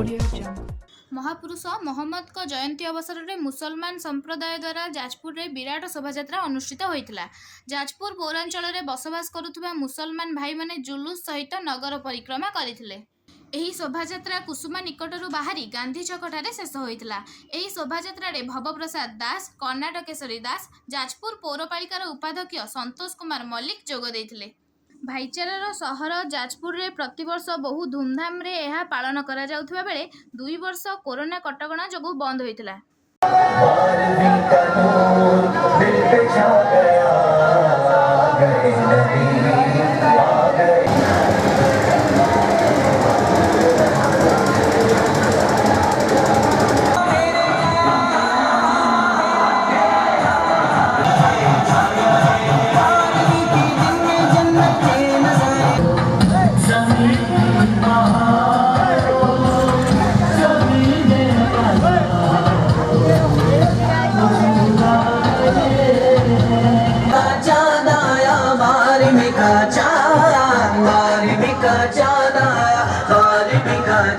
महापुरुष मोहम्मद को जयंती अवसर में मुसलमान संप्रदाय द्वारा जाजपुर में विराट शोभायात्रा अनुष्ठित होता। जाजपुर पौरांचल में बसवास करुवा मुसलमान भाई माने जुलूस सहित नगर परिक्रमा करथिले। एही शोभायात्रा कुसुमा निकटरू बाहरी गांधी छकठारे शेष होता। एही शोभायात्रा भवप्रसाद दास, कर्णाटकेश्वरी दास, जाजपुर पौरपालिकार उपाध्यक्ष संतोष कुमार मल्लिक जोग देथिले। भाईचारार सहर जाजपुर रे प्रतिवर्ष बहु धूमधाम रे यह पालन करा जाउथबा बेले 2 वर्ष कोरोना कटकणा जोगु बंद होइतिला।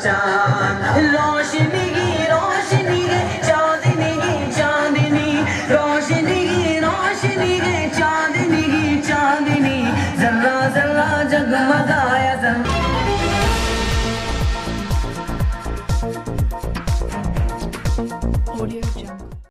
चांद